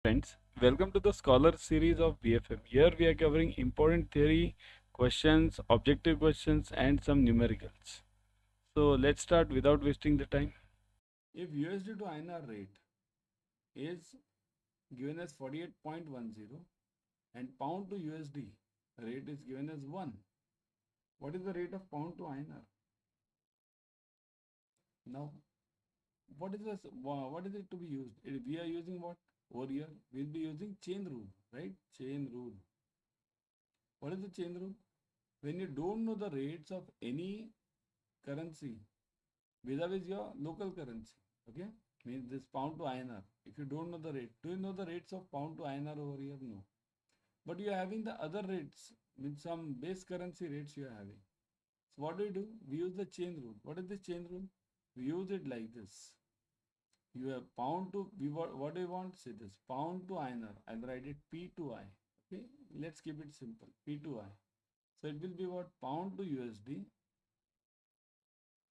Friends, welcome to the Scholar series of BFM. Here we are covering important theory questions, objective questions, and some numericals. So let's start without wasting the time. If USD to INR rate is given as 48.10 and pound to USD rate is given as 1, what is the rate of pound to INR? Now, what is it to be used? We are using what? Over here, we'll be using chain rule, right? Chain rule. What is the chain rule? When you don't know the rates of any currency vis-a-vis your local currency, okay? Means this pound to INR. If you don't know the rate, do you know the rates of pound to INR over here? No. But you are having the other rates, means some base currency rates you are having. So what do? We use the chain rule. What is the chain rule? We use it like this. You have pound to, what do you want? Say this, pound to INR. I'll write it P to I. Okay, let's keep it simple, P to I. So it will be what? Pound to USD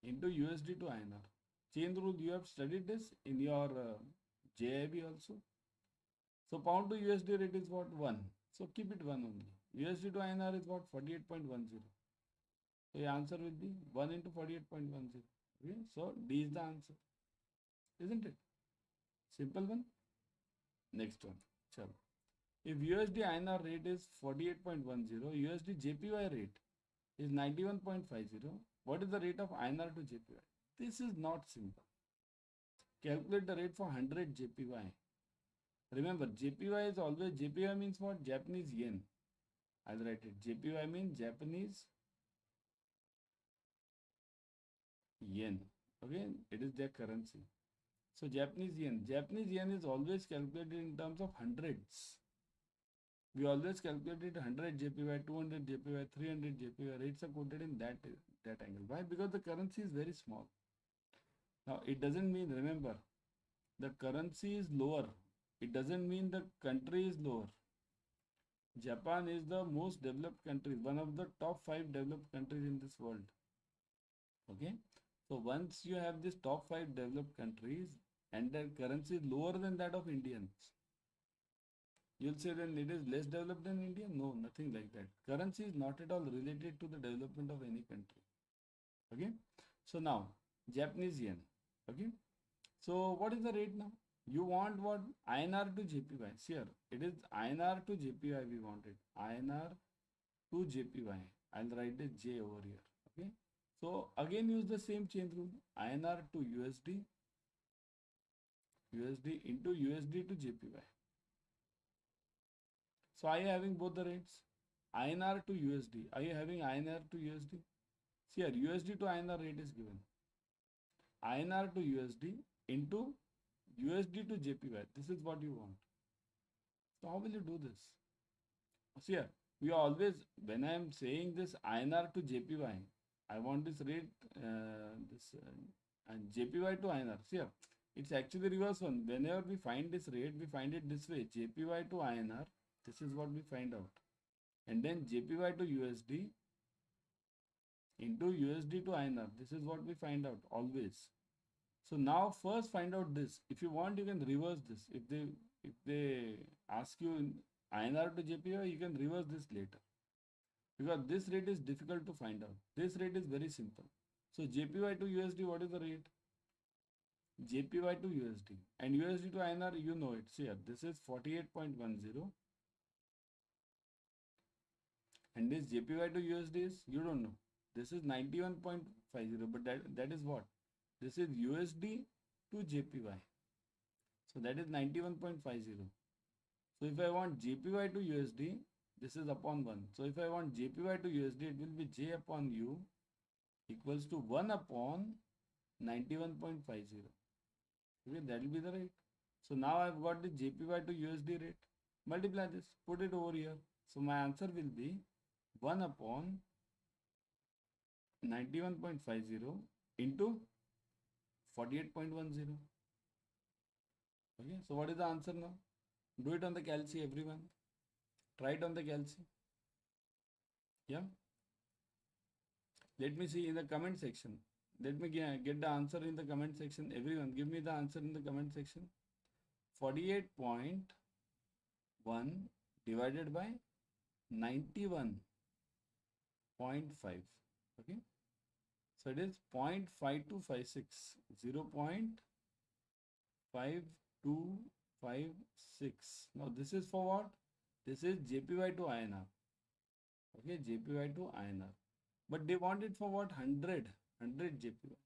into USD to INR. Chain rule, you have studied this in your JIB also. So pound to USD rate is what? 1. So keep it 1 only. USD to INR is what? 48.10. So your answer will be 1 into 48.10. Okay, so D is the answer. Isn't it? Simple one. Next one. Chalo. If USD INR rate is 48.10, USD JPY rate is 91.50, what is the rate of INR to JPY? This is not simple. Calculate the rate for 100 JPY. Remember, JPY is always, JPY means what? Japanese yen. I'll write it. JPY means Japanese yen. Okay, it is their currency. So Japanese yen is always calculated in terms of hundreds. We always calculated 100 JPY, 200 JPY, 300 JPY. Rates are quoted in that angle. Why? Because the currency is very small. Now it doesn't mean, remember, the currency is lower. It doesn't mean the country is lower. Japan is the most developed country, one of the top 5 developed countries in this world. Okay. So once you have this top 5 developed countries and their currency is lower than that of Indians, you'll say then it is less developed than India? No, nothing like that. Currency is not at all related to the development of any country. Okay. So now, Japanese yen. Okay. So what is the rate now? You want what? INR to JPY. See here, it is INR to JPY we wanted. INR to JPY. I'll write the J over here. Okay. So again use the same chain rule. INR to USD. USD into USD to JPY. So are you having both the rates? INR to USD. Are you having INR to USD? See here, USD to INR rate is given. INR to USD into USD to JPY. This is what you want. So how will you do this? See here, we always, when I am saying this INR to JPY, I want this rate, and JPY to INR. See here, it's actually reverse one. Whenever we find this rate, we find it this way. JPY to INR. This is what we find out. And then JPY to USD into USD to INR. This is what we find out always. So now first find out this. If you want, you can reverse this. If they ask you in INR to JPY, you can reverse this later. Because this rate is difficult to find out. This rate is very simple. So JPY to USD, what is the rate? JPY to USD. And USD to INR, you know it. See here, this is 48.10. And this JPY to USD is, you don't know. This is 91.50, but that is what? This is USD to JPY. So that is 91.50. So if I want JPY to USD, this is upon 1. So if I want JPY to USD, it will be J upon U equals to 1 upon 91.50. Okay, that will be the rate. So now I've got the JPY to USD rate. Multiply this, put it over here. So my answer will be 1 upon 91.50 into 48.10. Okay, so what is the answer now? Do it on the calci, everyone. Try it on the calci. Yeah. Let me see in the comment section. Let me get the answer in the comment section. Everyone, give me the answer in the comment section. 48.10 1 divided by 91.5. Okay. So it is 0.5256. 0.5256. Now this is for what? This is JPY to INR. Okay, JPY to INR. But they want it for what? 100 JPY.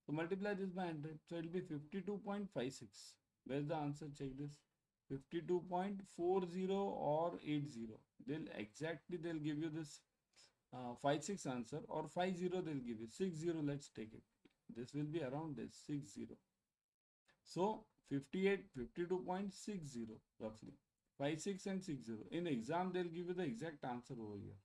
So multiply this by 100. So it will be 52.56. Where's the answer? Check this. 52.40 or 80. They'll give you this 56 answer, or 50 they'll give you. 60, let's take it. This will be around this 60. So 52.60 roughly. 56 and 60. In exam, they'll give you the exact answer over here.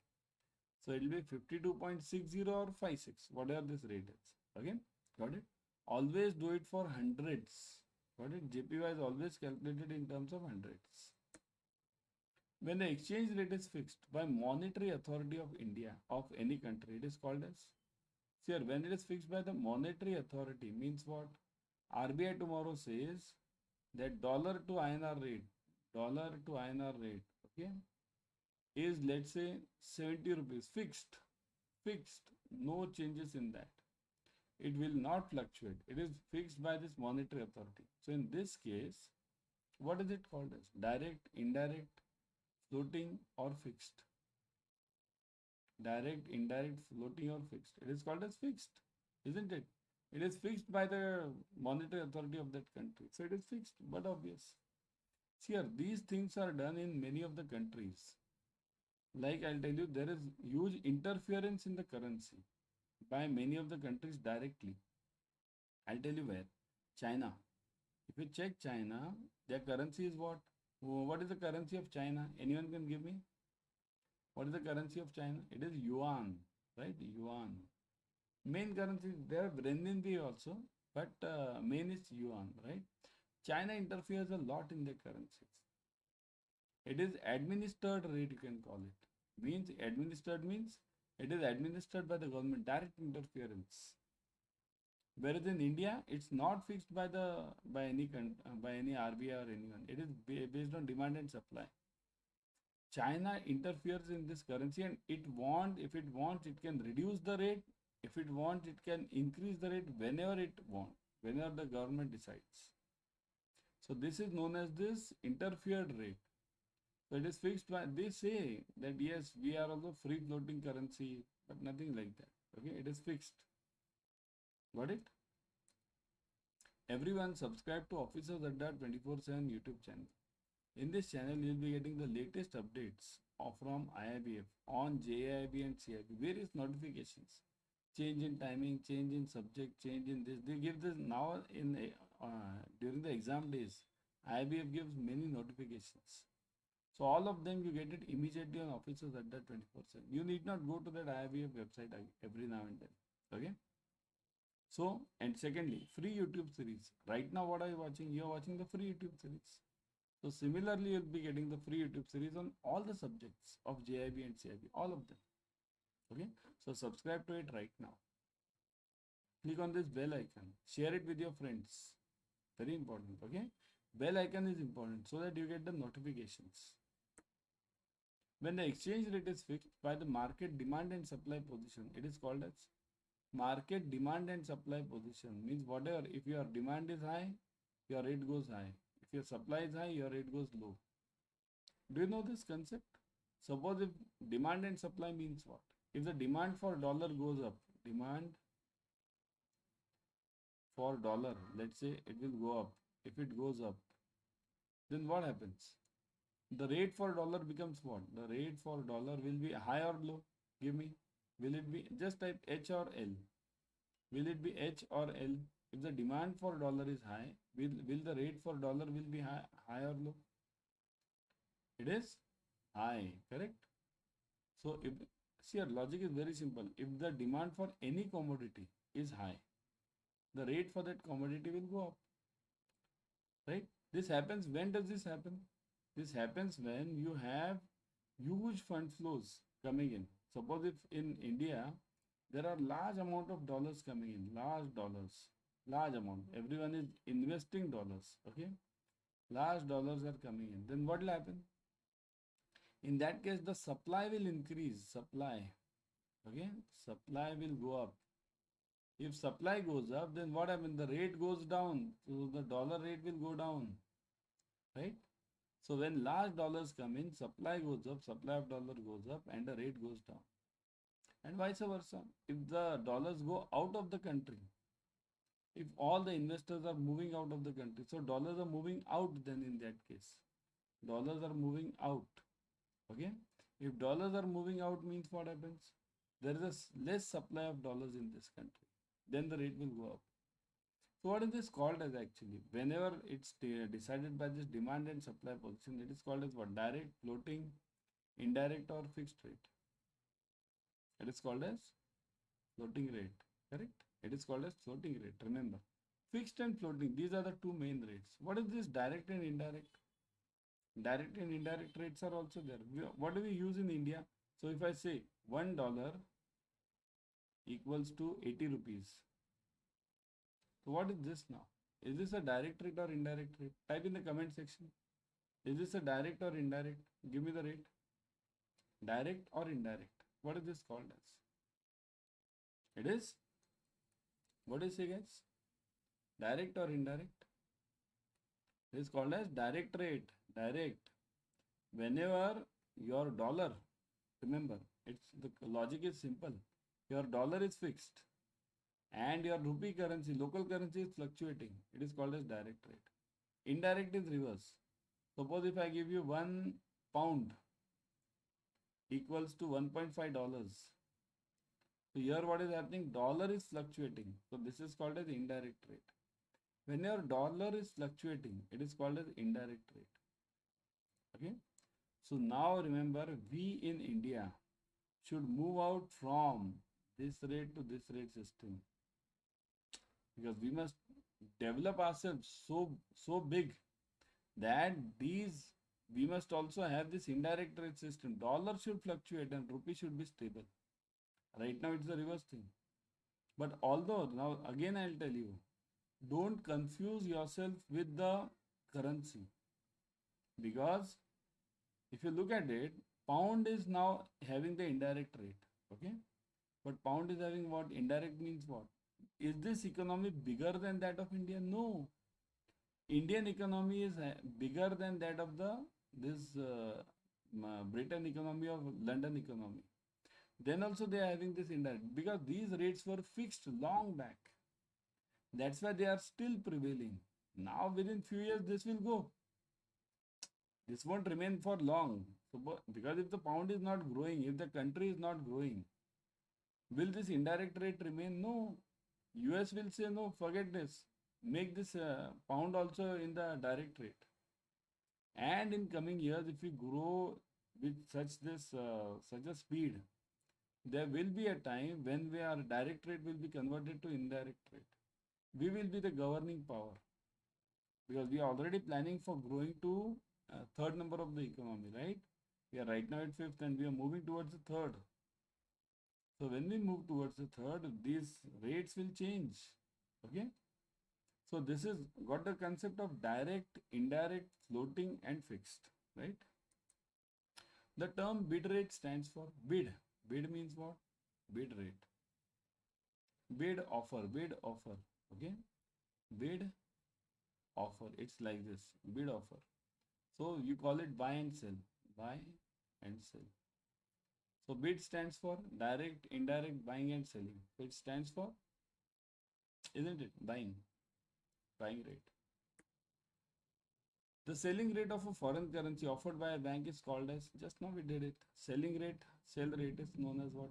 So it will be 52.60 or 56, whatever this rate is. Okay, got it? Always do it for hundreds. Got it? JPY is always calculated in terms of hundreds. When the exchange rate is fixed by monetary authority of India, of any country, it is called as. Here, when it is fixed by the monetary authority, means what? RBI tomorrow says that dollar to INR rate, okay, is, let's say, 70 rupees, fixed, no changes in that. It will not fluctuate. It is fixed by this monetary authority. So in this case, what is it called as? Direct, indirect, floating or fixed? Direct, indirect, floating or fixed? It is called as fixed, isn't it? It is fixed by the monetary authority of that country. So it is fixed, but obvious. Here, these things are done in many of the countries. Like I'll tell you, there is huge interference in the currency by many of the countries directly. I'll tell you where. China. If you check China, their currency is what? What is the currency of China? Anyone can give me? What is the currency of China? It is yuan, right? Yuan. Main currency, there are renminbi also, but main is yuan, right? China interferes a lot in their currencies. It is administered rate, you can call it. Means administered means it is administered by the government, direct interference. Whereas in India, it's not fixed by any RBI or anyone. It is based on demand and supply. China interferes in this currency, and if it wants, it can reduce the rate. If it wants, it can increase the rate whenever it wants, whenever the government decides. So this is known as this interfered rate. So it is fixed by, they say that yes, we are also free floating currency, but nothing like that. Okay, it is fixed. Got it? Everyone subscribe to Officers Adda 24/7 YouTube channel. In this channel, you will be getting the latest updates from IIBF on JIIB and CAIIB, various notifications, change in timing, change in subject, change in this. They give this now during the exam days. IIBF gives many notifications. So all of them you get it immediately on Officers Adda 24/7. You need not go to that IIBF website every now and then. Okay. So, and secondly, free YouTube series. Right now, what are you watching? You are watching the free YouTube series. So similarly, you'll be getting the free YouTube series on all the subjects of JIB and CIB, all of them. Okay. So subscribe to it right now. Click on this bell icon. Share it with your friends. Very important. Okay. Bell icon is important so that you get the notifications. When the exchange rate is fixed by the market demand and supply position, it is called as market demand and supply position. Means whatever, if your demand is high, your rate goes high. If your supply is high, your rate goes low. Do you know this concept? Suppose if demand and supply means what? If the demand for dollar goes up, demand for dollar, let's say it will go up. If it goes up, then what happens? The rate for dollar becomes what? The rate for dollar will be high or low? Give me. Will it be, just type H or L? Will it be H or L? If the demand for dollar is high, will the rate for dollar will be high or low? It is high, correct? So if, see, our logic is very simple. If the demand for any commodity is high, the rate for that commodity will go up, right? This happens, when does this happen? This happens when you have huge fund flows coming in. Suppose if in India, there are large amount of dollars coming in, large amount. Everyone is investing dollars, okay? Large dollars are coming in. Then what will happen? In that case, the supply will increase. Supply. Okay. Supply will go up. If supply goes up, then what happens? The rate goes down. So the dollar rate will go down. Right? So when large dollars come in, supply goes up, supply of dollar goes up, and the rate goes down. And vice versa. If the dollars go out of the country, if all the investors are moving out of the country, so dollars are moving out, then in that case, dollars are moving out. Okay. If dollars are moving out means what happens? There is less supply of dollars in this country. Then the rate will go up. So what is this called as actually? Whenever it's decided by this demand and supply position, it is called as what? Direct, floating, indirect or fixed rate. It is called as floating rate. Correct? It is called as floating rate. Remember. Fixed and floating, these are the two main rates. What is this direct and indirect? Direct and indirect rates are also there. What do we use in India? So if I say $1 equals to 80 rupees. So what is this now? Is this a direct rate or indirect rate? Type in the comment section. Is this a direct or indirect? Give me the rate. Direct or indirect? What is this called as? It is? What do you say, guys? Direct or indirect? It is called as direct rate. Direct. Whenever your dollar, remember, it's the logic is simple. Your dollar is fixed and your rupee currency, local currency is fluctuating. It is called as direct rate. Indirect is reverse. Suppose if I give you £1 equals to $1.5. So here what is happening? Dollar is fluctuating. So this is called as indirect rate. When your dollar is fluctuating, it is called as indirect rate. Okay. So now remember, we in India should move out from this rate to this rate system, because we must develop ourselves so big that we must also have this indirect rate system. Dollar should fluctuate and rupee should be stable. Right now it's the reverse thing. But although now again I'll tell you, don't confuse yourself with the currency, because if you look at it, pound is now having the indirect rate. Okay. But pound is having what? Indirect means what? Is this economy bigger than that of India? No. Indian economy is bigger than that of this Britain economy or London economy. Then also they are having this indirect, because these rates were fixed long back. That's why they are still prevailing. Now within few years this will go. This won't remain for long. So, because if the pound is not growing, if the country is not growing, will this indirect rate remain? No. US will say no, forget this. Make this pound also in the direct rate. And in coming years, if we grow with such a speed, there will be a time when our direct rate will be converted to indirect rate. We will be the governing power, because we are already planning for growing to third number of the economy, right? We are right now at fifth and we are moving towards the third. So when we move towards the third, these rates will change. Okay. So this is got the concept of direct, indirect, floating and fixed, right? The term bid rate stands for bid. Bid means what? Bid rate. Bid offer, bid offer. Okay. Bid offer. It's like this. Bid offer. So you call it buy and sell. Buy and sell. So bid stands for direct, indirect, buying and selling. It stands for, isn't it? Buying rate. The selling rate of a foreign currency offered by a bank is called as, just now we did it. Selling rate, sell rate is known as what?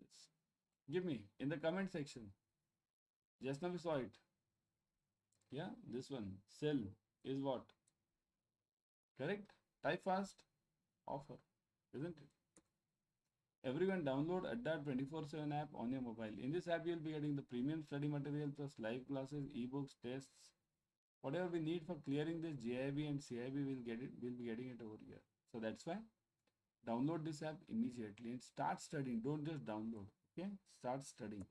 Yes. Give me in the comment section. Just now we saw it. Yeah, this one. Sell is what? Correct? Type fast. Offer. Isn't it? Everyone download Adda 24/7 app on your mobile. In this app, you'll be getting the premium study material plus live classes, ebooks, tests. Whatever we need for clearing this JIB and CIB, we'll be getting it over here. So that's why download this app immediately and start studying. Don't just download. Okay? Start studying.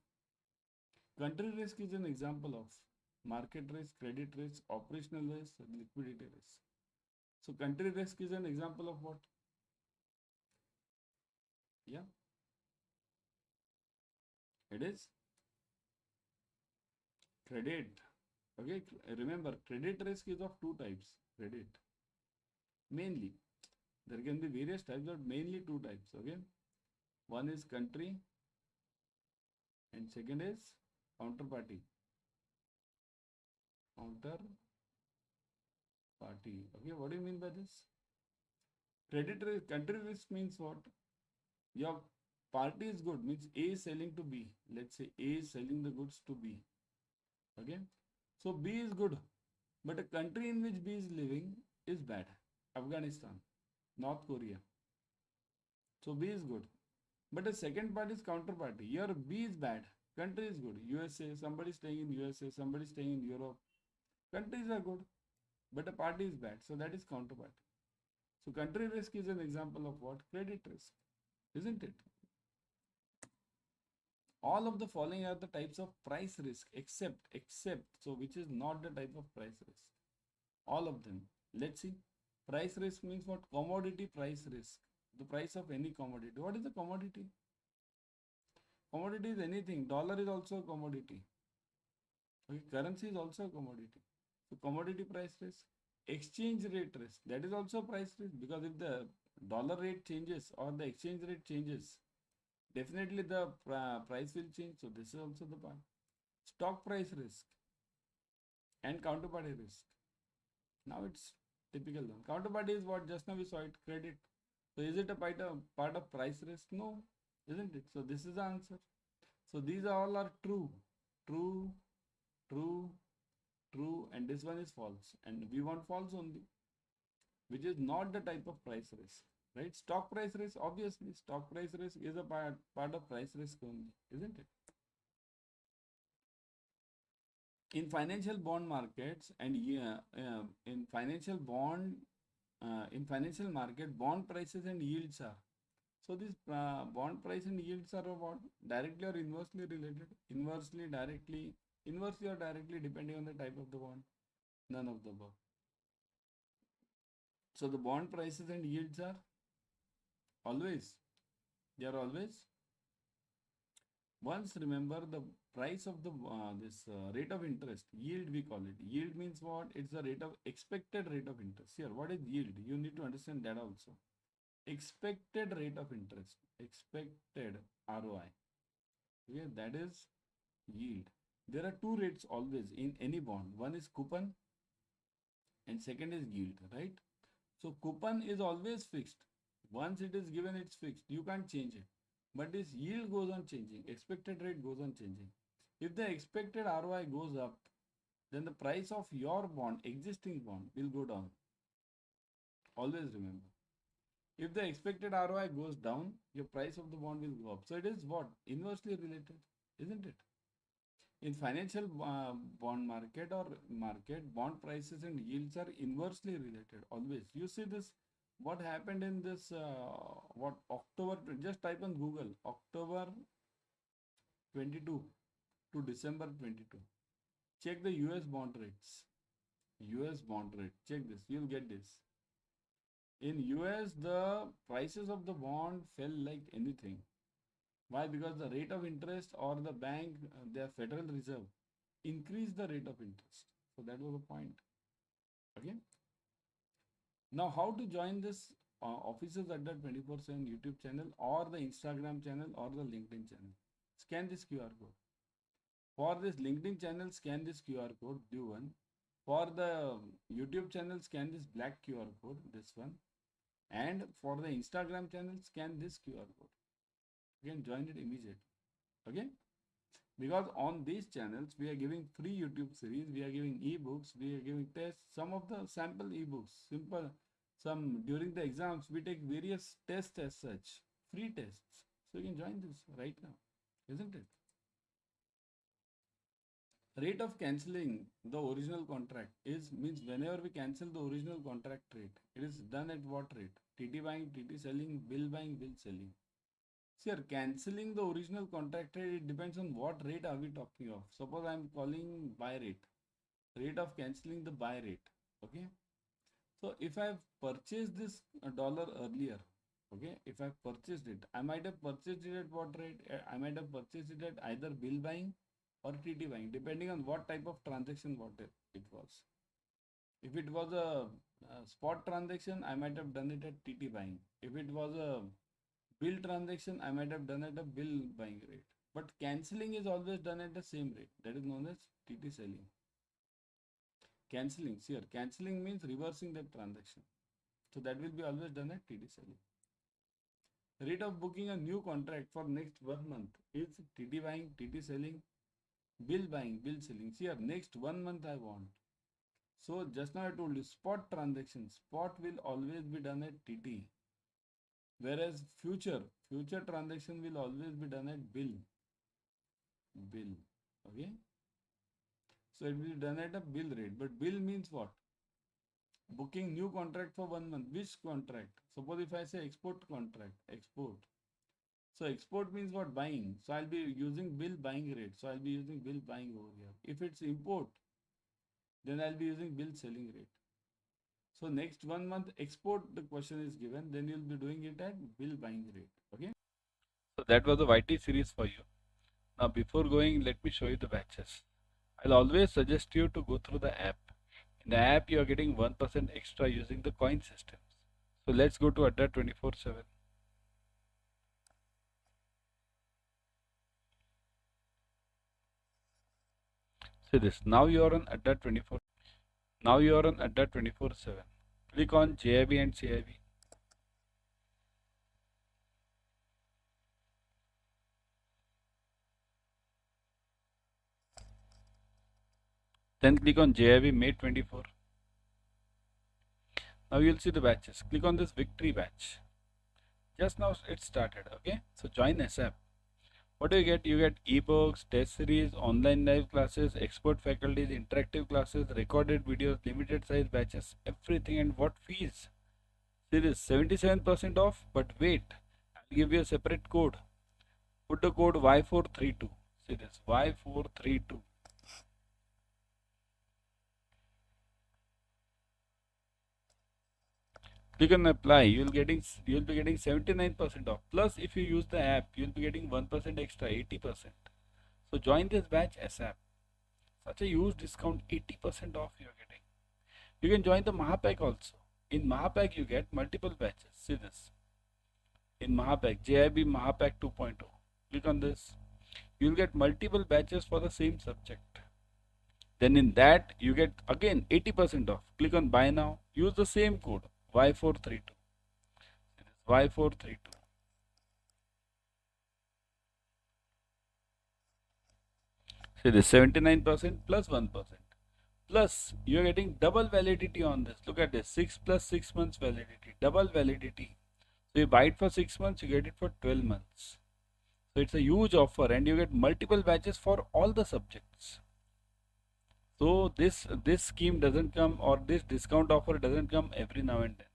Country risk is an example of market risk, credit risk, operational risk, liquidity risk. So country risk is an example of what? Yeah, it is credit. Okay, remember credit risk is of two types. Credit mainly. There can be various types, but mainly two types. Okay, one is country and second is counterparty. Counterparty. Okay, what do you mean by this? Credit risk, country risk means what? Your party is good, means A is selling to B. Let's say A is selling the goods to B. Okay, so B is good, but a country in which B is living is bad. Afghanistan, North Korea. So B is good. But the second part is counterparty. Your B is bad. Country is good. USA, somebody staying in USA, somebody staying in Europe. Countries are good, but a party is bad. So that is counterparty. So country risk is an example of what? Credit risk, isn't it? All of the following are the types of price risk, except, so which is not the type of price risk. All of them. Let's see. Price risk means what? Commodity price risk. The price of any commodity. What is the commodity? Commodity is anything. Dollar is also a commodity. Okay, currency is also a commodity. So commodity price risk. Exchange rate risk. That is also price risk, because if the dollar rate changes or the exchange rate changes, definitely the price will change. So this is also the part. Stock price risk and counterparty risk. Now it's typical one. Counterparty is what? Just now we saw it, credit. So is it a part of price risk? No, isn't it? So this is the answer. So these all are true, true, true, true, and this one is false. And we want false only, which is not the type of price risk, right? Stock price risk, obviously, stock price risk is a part of price risk only, isn't it? In financial bond markets and in financial market, bond prices and yields are. So this bond price and yields are what? Directly or inversely related? Inversely, directly, inversely or directly, depending on the type of the bond. None of the above. So the bond prices and yields are always, they are always. Once remember the price of the this rate of interest, yield we call it. Yield means what? It's the rate of expected rate of interest. Here, what is yield? You need to understand that also. Expected rate of interest, expected ROI. Okay, that is yield. There are two rates always in any bond. One is coupon and second is yield, right? So coupon is always fixed. Once it is given, it's fixed. You can't change it. But this yield goes on changing. Expected rate goes on changing. If the expected ROI goes up, then the price of your bond, existing bond, will go down. Always remember. If the expected ROI goes down, your price of the bond will go up. So it is what? Inversely related, isn't it? In financial bond market or market, bond prices and yields are inversely related always. You see this, what happened in this, what October, just type on Google, October 22 to December 22. Check the US bond rates. US bond rate, check this, you'll get this. In US, the prices of the bond fell like anything. Why? Because the rate of interest or the bank, their Federal Reserve, increased the rate of interest. So that was the point. Okay. Now, how to join this Offices Adda 24/7 YouTube channel or the Instagram channel or the LinkedIn channel? Scan this QR code. For this LinkedIn channel, scan this QR code, do one. For the YouTube channel, scan this black QR code, this one. And for the Instagram channel, scan this QR code. You can join it immediately. Okay? Because on these channels, we are giving free YouTube series, we are giving ebooks, we are giving tests, some of the sample ebooks, simple, some during the exams, we take various tests as such, free tests. So you can join this right now, isn't it? Rate of cancelling the original contract is, means whenever we cancel the original contract rate, it is done at what rate? TT buying, TT selling, bill buying, bill selling. Sir, cancelling the original contract rate, it depends on what rate are we talking of. Suppose I am calling buy rate, rate of cancelling the buy rate. Okay. So if I have purchased this dollar earlier, Okay, if I purchased it, I might have purchased it at what rate? I might have purchased it at either bill buying or TT buying, depending on what type of transaction it was. If it was a spot transaction, I might have done it at TT buying. If it was a bill transaction, I might have done at a bill buying rate. But cancelling is always done at the same rate. That is known as TT selling. Cancelling, here, cancelling means reversing that transaction. So that will be always done at TT selling. Rate of booking a new contract for next 1 month is TT buying, TT selling, bill buying, bill selling. See here, next 1 month I want. So just now I told you spot transactions, spot will always be done at TT. Whereas future transaction will always be done at bill. Okay. So it will be done at a bill rate. But bill means what? Booking new contract for 1 month. Which contract? Suppose if I say export contract, export. So export means what? Buying. So I'll be using bill buying rate. So I'll be using bill buying over here. If it's import, then I'll be using bill selling rate. So next 1 month export, the question is given, then you'll be doing it at bill buying rate. Okay. So that was the YT series for you. Now before going, let me show you the batches. I'll always suggest you to go through the app. In the app, you are getting 1% extra using the coin systems. So let's go to Adda 24/7. See this. Now you are on Adda 24. Now you are on Adda 24/7. Click on JIB and CAIIB. Then click on JIB May 24. Now you'll see the batches. Click on this victory batch. Just now it started. Okay. So join SAP. What do you get? You get ebooks, test series, online live classes, expert faculties, interactive classes, recorded videos, limited size batches, everything. And what fees? See this, 77% off, but wait, I'll give you a separate code. Put the code Y432. See this, Y432. Click on apply. You'll be getting 79% off. Plus, if you use the app, you'll be getting 1% extra, 80%. So join this batch ASAP. Such a huge discount, 80% off you're getting. You can join the Mahapack also. In Mahapack, you get multiple batches. See this. In Mahapack, JIB Mahapack 2.0. Click on this. You'll get multiple batches for the same subject. Then in that, you get again 80% off. Click on buy now. Use the same code Y432. Y432. See this 79% plus 1%. Plus, you're getting double validity on this. Look at this, 6 plus 6 months validity, double validity. So you buy it for 6 months, you get it for 12 months. So it's a huge offer and you get multiple batches for all the subjects. So this scheme doesn't come, or this discount offer doesn't come every now and then.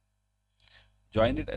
Join it as